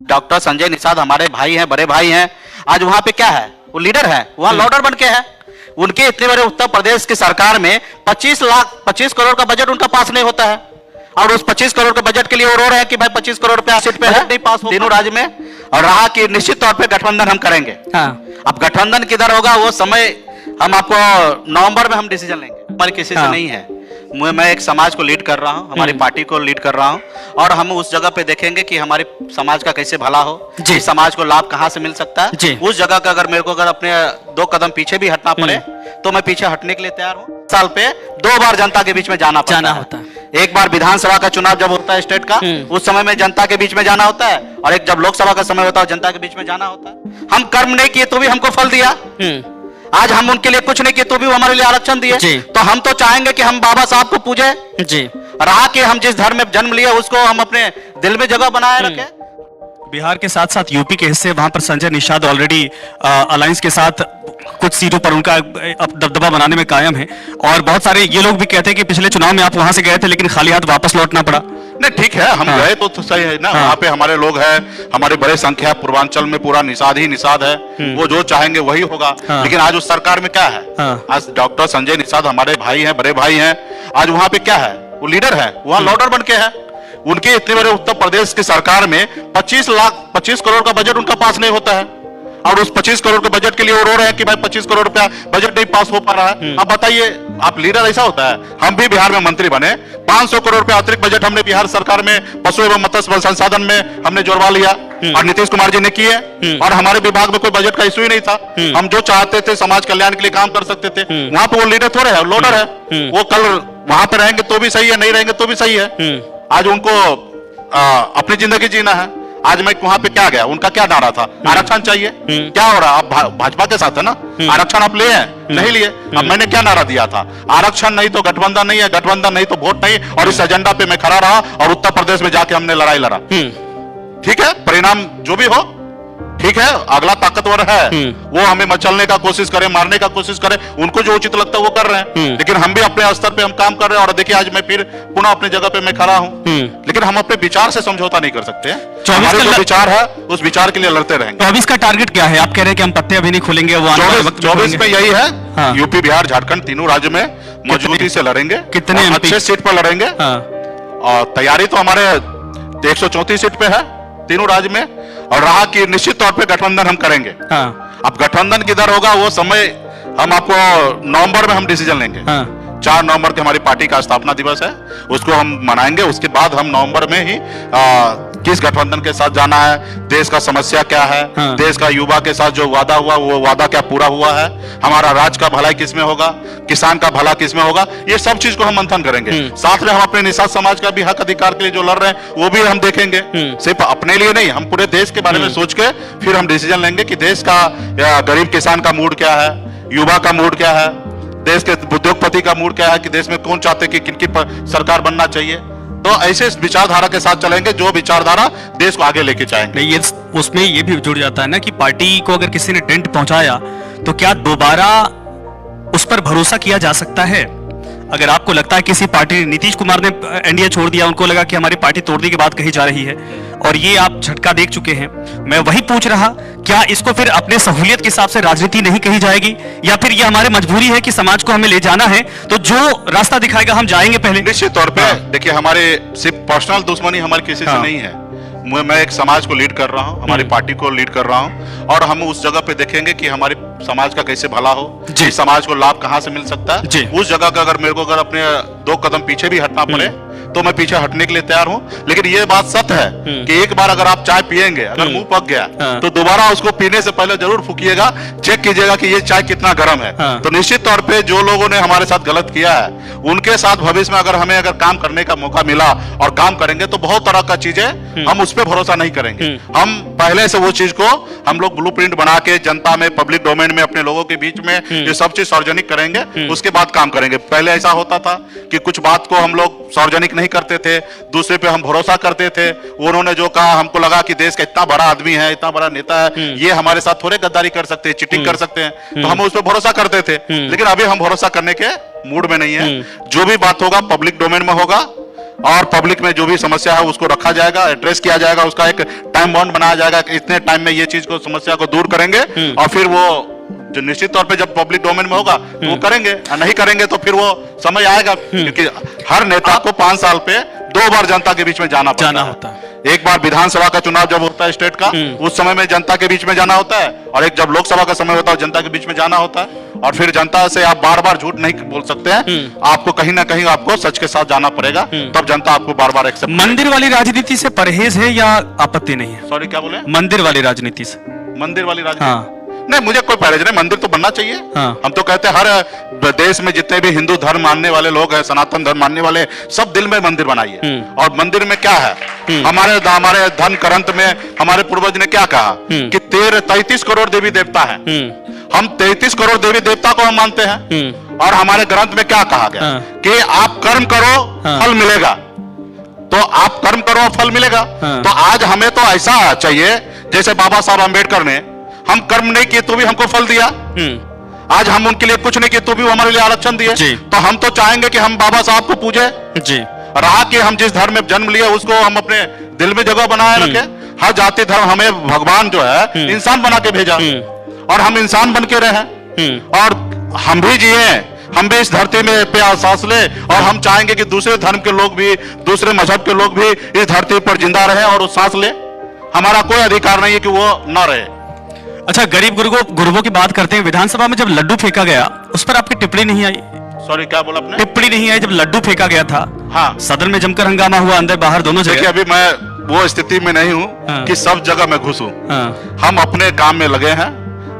Doctor Sanjay Nishad हमारे भाई हैं, बड़े भाई हैं। आज वहां पे क्या है, वो लीडर है, वहां लॉर्डर बन के है। उनके इतने बड़े उत्तर प्रदेश की सरकार में 25 करोड़ का बजट उनका पास नहीं होता है, और उस 25 करोड़ के बजट के लिए वो रो रहे हैं कि भाई 25 करोड़ रुपया सीट पे है, नहीं पास हो तीनों राज्य में। और रहा कि निश्चित तौर पे गठबंधन हम करेंगे। अब गठबंधन किधर होगा वो समय हम आपको नवंबर में हम डिसीजन लेंगे, पर किसी से नहीं है। मैं एक समाज को लीड कर रहा हूँ, हमारी पार्टी को लीड कर रहा हूँ, और हम उस जगह पे देखेंगे कि हमारे समाज का कैसे भला हो, इस समाज को लाभ कहाँ से मिल सकता है। उस जगह का अगर मेरे को अगर अपने 2 कदम पीछे भी हटना पड़े तो मैं पीछे हटने के लिए तैयार हूँ। साल पे 2 बार जनता के बीच में जाना होता है। एक बार विधानसभा का चुनाव जब होता है स्टेट का, उस समय में जनता के बीच में जाना होता है, और एक जब लोकसभा का समय होता है जनता के बीच में जाना होता है। हम कर्म नहीं किए तो भी हमको फल दिया। आज हम उनके लिए कुछ नहीं किए तो भी वो हमारे लिए आरक्षण दिए। तो हम तो चाहेंगे कि हम बाबा साहब को पूजे जी, रहा कि हम जिस धर्म में जन्म लिए उसको हम अपने दिल में जगह बनाए रखें। बिहार के साथ साथ यूपी के हिस्से, वहां पर संजय निषाद ऑलरेडी अलायंस के साथ कुछ सीटों पर उनका दबदबा बनाने में कायम है, और बहुत सारे ये लोग भी कहते हैं कि पिछले चुनाव में आप वहां से गए थे लेकिन खाली हाथ वापस लौटना पड़ा। नहीं ठीक है, हम गए तो सही है ना। वहाँ पे हमारे लोग हैं, हमारे बड़े संख्या पूर्वांचल में पूरा निषाद ही निषाद है, वो जो चाहेंगे वही होगा। लेकिन आज उस सरकार में क्या है, आज डॉक्टर संजय निषाद हमारे भाई हैं, बड़े भाई हैं। आज वहाँ पे क्या है, वो लीडर है, वहाँ लॉर्डर बन के है। उनके इतने बड़े उत्तर प्रदेश की सरकार में 25 करोड़ का बजट उनका पास नहीं होता है, और उस 25 करोड़ के बजट के लिए वो रो रहे हैं कि भाई 25 करोड़ रुपया बजट नहीं पास हो पा रहा है। अब बताइए, आप लीडर ऐसा होता है। हम भी बिहार में मंत्री बने, 500 करोड़ रुपया अतिरिक्त बजट हमने बिहार सरकार में पशु एवं मत्स्य संसाधन में हमने जोड़वा लिया, और नीतीश कुमार जी ने किए, और हमारे विभाग में कोई बजट का इश्यू ही नहीं था। हम जो चाहते थे समाज कल्याण के लिए काम कर सकते थे। वहां पे वो लीडर थोड़े है, लोडर है। वो कल वहां पे रहेंगे तो भी सही है, नहीं रहेंगे तो भी सही है। आज उनको अपनी जिंदगी जीना है। आज मैं वहां पे क्या गया, उनका क्या नारा था, आरक्षण चाहिए। क्या हो रहा, आप भाजपा के साथ है ना, आरक्षण आप लिए हैं, नहीं लिए। अब मैंने क्या नारा दिया था, आरक्षण नहीं तो गठबंधन नहीं है, गठबंधन नहीं तो वोट नहीं, और इस एजेंडा पे मैं खड़ा रहा, और उत्तर प्रदेश में जाके हमने लड़ाई लड़ा। ठीक है, परिणाम जो भी हो ठीक है, अगला ताकतवर है, वो हमें मचलने का कोशिश करे, मारने का कोशिश करे, उनको जो उचित लगता है वो कर रहे हैं। लेकिन हम भी अपने स्तर पे हम काम कर रहे हैं, और देखिए आज मैं फिर पुनः अपनी जगह पे मैं खड़ा हूँ। लेकिन हम अपने विचार से समझौता नहीं कर सकते। हमारे जो विचार है उस विचार के लिए लड़ते रहेंगे। 24 का टारगेट क्या है? आप कह रहे हैं कि हम पत्ते अभी नहीं खोलेंगे, वो 24 में यही है। यूपी, बिहार, झारखंड तीनों राज्य में मजबूती से लड़ेंगे। कितने अच्छे सीट पर लड़ेंगे, और तैयारी तो हमारे 134 सीट पे है तीनों राज्य में, और रहा कि निश्चित तौर पे गठबंधन हम करेंगे। अब गठबंधन किधर होगा वो समय हम आपको नवंबर में हम डिसीजन लेंगे। 4 नवंबर की हमारी पार्टी का स्थापना दिवस है, उसको हम मनाएंगे। उसके बाद हम नवंबर में ही किस गठबंधन के साथ जाना है, देश का समस्या क्या है, देश का युवा के साथ जो वादा हुआ वो वादा क्या पूरा हुआ है, हमारा राज्य का भलाई किसमें होगा, किसान का भला किसमें होगा, ये सब चीज को हम मंथन करेंगे। साथ में हम अपने निषाद समाज का भी हक अधिकार के लिए जो लड़ रहे हैं वो भी हम देखेंगे। सिर्फ अपने लिए नहीं, हम पूरे देश के बारे में सोच के फिर हम डिसीजन लेंगे कि देश का गरीब किसान का मूड क्या है, युवा का मूड क्या है, देश के उद्योगपति का मूड क्या है, कि देश में कौन चाहते कि किनकी सरकार बनना चाहिए। तो ऐसे विचारधारा के साथ चलेंगे जो विचारधारा देश को आगे लेके जाएंगे। ये उसमें ये भी जुड़ जाता है ना कि पार्टी को अगर किसी ने टेंट पहुंचाया तो क्या दोबारा उस पर भरोसा किया जा सकता है? अगर आपको लगता है किसी पार्टी, नीतीश कुमार ने एनडीए छोड़ दिया, उनको लगा कि हमारी पार्टी तोड़ने की बात कही जा रही है, और ये आप झटका देख चुके हैं। मैं वही पूछ रहा, क्या इसको फिर अपने सहूलियत के हिसाब से राजनीति नहीं कही जाएगी, या फिर ये हमारे मजबूरी है कि समाज को हमें ले जाना है तो जो रास्ता दिखाएगा हम जाएंगे पहले? निश्चित तौर पे देखिए, हमारे सिर्फ पर्सनल दुश्मनी हमारी किसी से नहीं है। मैं एक समाज को लीड कर रहा हूँ, हमारी पार्टी को लीड कर रहा हूँ, और हम उस जगह पे देखेंगे कि हमारे समाज का कैसे भला हो, इस समाज को लाभ कहाँ से मिल सकता है। उस जगह का अगर मेरे को अगर अपने 2 कदम पीछे भी हटना पड़े तो मैं पीछे हटने के लिए तैयार हूँ। लेकिन ये बात सत्य है कि एक बार अगर आप चाय पिएंगे, अगर मुंह पक गया तो दोबारा उसको पीने से पहले जरूर फूकिएगा, चेक कीजिएगा कि ये चाय कितना गर्म है। तो निश्चित तौर पे जो लोगों ने हमारे साथ गलत किया है उनके साथ भविष्य में अगर हमें अगर काम करने का मौका मिला और काम करेंगे तो बहुत तरह का चीजें हम उस पर भरोसा नहीं करेंगे। हम पहले से वो चीज को हम लोग ब्लूप्रिंट बना के जनता में, पब्लिक डोमेन में, अपने लोगों के बीच में ये सब चीज सार्वजनिक करेंगे, उसके बाद काम करेंगे। पहले ऐसा होता था कि कुछ बात को हम लोग सार्वजनिक नहीं करते थे, दूसरे पे हम भरोसा करते थे। उन्होंने जो कहा, हमको लगा कि देश का इतना बड़ा आदमी है, इतना बड़ा नेता है, ये हमारे साथ थोड़े गद्दारी कर सकते हैं, चीटिंग कर सकते हैं, तो हम उस पर भरोसा करते थे। लेकिन अभी हम भरोसा करने के मूड में नहीं है। जो भी बात होगा पब्लिक डोमेन में होगा, और पब्लिक में जो भी समस्या है उसको रखा जाएगा, एड्रेस किया जाएगा, उसका एक टाइम बाउंड बनाया जाएगा कि इतने टाइम में ये चीज को समस्या को दूर करेंगे और फिर वो जो निश्चित तौर पे जब पब्लिक डोमेन में होगा तो वो करेंगे, और नहीं करेंगे तो फिर वो समय आएगा, क्योंकि हर नेता को 5 साल पे 2 बार जनता के बीच में जाना होता है। एक बार विधानसभा का चुनाव जब होता है स्टेट का, उस समय में जनता के बीच में जाना होता है, और एक जब लोकसभा का समय होता है जनता के बीच में जाना होता है, और फिर जनता से आप बार बार झूठ नहीं बोल सकते हैं, आपको कहीं ना कहीं आपको सच के साथ जाना पड़ेगा, तब जनता आपको बार बार एक्सेप्ट। मंदिर वाली राजनीति से परहेज है या आपत्ति नहीं है? सॉरी, क्या बोले? मंदिर वाली राजनीति से? मंदिर वाली राजनीति नहीं, मुझे कोई परहेज नहीं, मंदिर तो बनना चाहिए। हम तो कहते हैं हर देश में जितने भी हिंदू धर्म मानने वाले लोग हैं, सनातन धर्म मानने वाले, सब दिल में मंदिर बनाइए। और मंदिर में क्या है, हमारे धर्म ग्रंथ में हमारे पूर्वज ने क्या कहा कि 33 करोड़ देवी देवता है, हम 33 करोड़ देवी देवता को हम मानते हैं, और हमारे ग्रंथ में क्या कहा गया कि आप कर्म करो फल मिलेगा, तो आप कर्म करो फल मिलेगा। तो आज हमें तो ऐसा चाहिए जैसे बाबा साहब अम्बेडकर ने, हम कर्म नहीं किए तो भी हमको फल दिया, आज हम उनके लिए कुछ नहीं किए तो भी वो हमारे लिए आरक्षण दिए, तो हम तो चाहेंगे कि हम बाबा साहब को पूजे जी, रहा कि हम जिस धर्म में जन्म लिए उसको हम अपने दिल में जगह बनाए रखे। हर जाति धर्म हमें भगवान जो है इंसान बना के भेजा, और हम इंसान बन के रहे, और हम भी जिए, हम भी इस धरती में पे सांस ले, और हम चाहेंगे कि दूसरे धर्म के लोग भी, दूसरे मजहब के लोग भी इस धरती पर जिंदा रहे और सांस ले। हमारा कोई अधिकार नहीं है कि वो न रहे। अच्छा, गरीब गुरबों की बात करते हैं। विधानसभा में जब लड्डू फेंका गया उस पर आपकी टिप्पणी नहीं आई? सॉरी, क्या बोला आपने? टिप्पणी नहीं आई जब लड्डू फेंका गया था। हाँ, सदन में जमकर हंगामा हुआ, अंदर बाहर दोनों जगह। अभी मैं वो स्थिति में नहीं हूँ कि सब जगह मैं घुसूं। हम अपने काम में लगे हैं,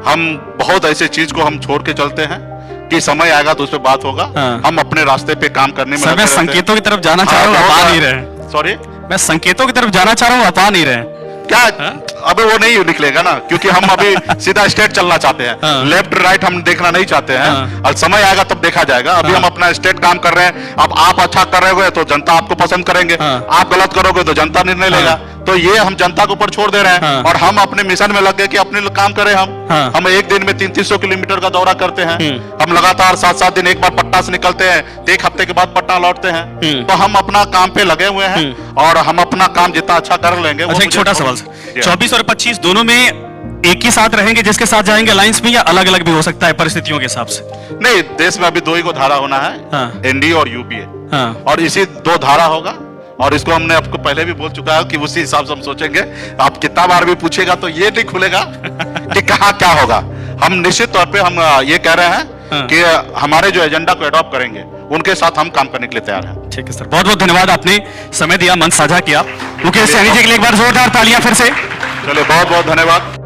हम बहुत ऐसे चीज को हम छोड़ के चलते हैं कि समय आएगा तो उस पर बात होगा। हम अपने रास्ते पे काम करने में मैं संकेतों की तरफ जाना चाह रहा हूँ, आप आ नहीं रहे। सॉरी, मैं संकेतों की तरफ जाना चाह रहा हूँ, आप आ नहीं रहे। क्या अबे वो नहीं निकलेगा ना, क्योंकि हम अभी सीधा स्टेट चलना चाहते हैं, लेफ्ट राइट हम देखना नहीं चाहते हैं, और समय आएगा तब देखा जाएगा। अभी हम अपना स्टेट काम कर रहे हैं। अब आप अच्छा कर रहे हो तो जनता आपको पसंद करेंगे, आप गलत करोगे तो जनता निर्णय लेगा। तो ये हम जनता के ऊपर छोड़ दे रहे हैं, और हम अपने मिशन में लग गए कि अपने काम करें। हम एक दिन में 300 किलोमीटर का दौरा करते हैं, हम लगातार 7-7 दिन एक बार पटना से निकलते हैं, 1 हफ्ते के बाद पटना लौटते हैं। तो हम अपना काम पे लगे हुए हैं, और हम अपना काम जितना अच्छा कर लेंगे। अच्छा, एक छोटा सवाल, 24 और 25 दोनों में एक ही साथ रहेंगे जिसके साथ जाएंगे अलायंस में, या अलग अलग भी हो सकता है परिस्थितियों के हिसाब से? नहीं, देश में अभी 2 ही को धारा होना है, एनडीए और यूपीए, और इसी 2 धारा होगा। और इसको हमने आपको पहले भी बोल चुका है कि उसी हिसाब से हम सोचेंगे। आप कितना बार भी पूछेगा तो ये नहीं खुलेगा कि कहाँ क्या होगा। हम निश्चित तौर पे हम ये कह रहे हैं कि हमारे जो एजेंडा को अडॉप्ट करेंगे उनके साथ हम काम करने के लिए तैयार हैं। ठीक है सर, बहुत बहुत धन्यवाद, आपने समय दिया, मंच साझा किया। मुकेश सैनी जी के लिए एक बार जोरदार तालियां फिर से। चलिए, बहुत बहुत धन्यवाद।